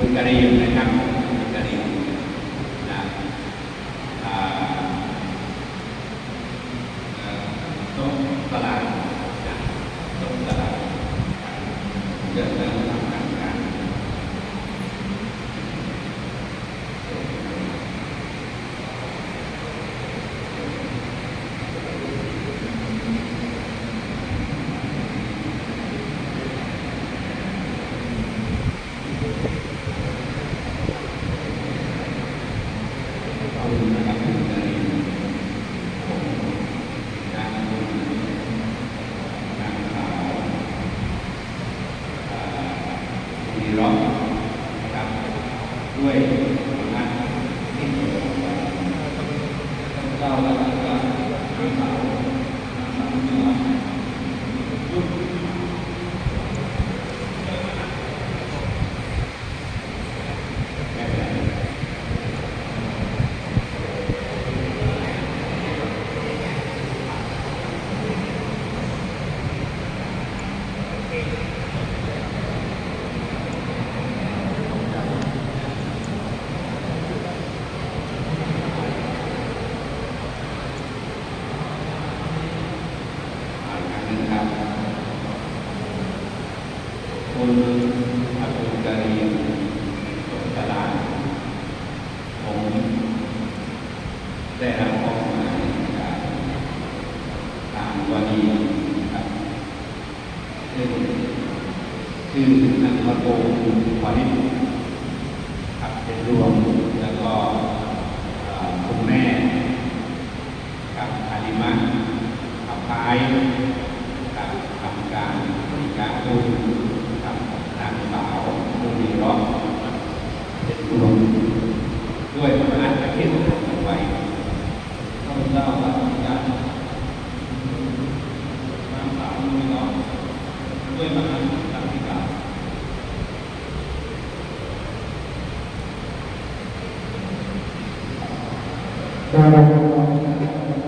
คุณกรีนนะครับคุณกรีนนะโต๊ะตลาดนะโต๊ะตลาดเดินทางทำการร้องนะครับด้วยนะที่เล่าแล้วก็นางสาวเหนือยุคคุณอับดุลการีมตลาดผมได้รับข้อมูลจากทางวารีครับซึ่งชื่อนักโกวารีครับเป็นรวมแล้วก็คุณแม่กับอาลิมะอับพายกับทำการบริการผู้นางสาวมุนีร้องเป็นรวมด้วยพระราชกิจเอาไว้ข้าพเจ้ารับการนางสาวมุนีร้องด้วยพระราชกิจการTerima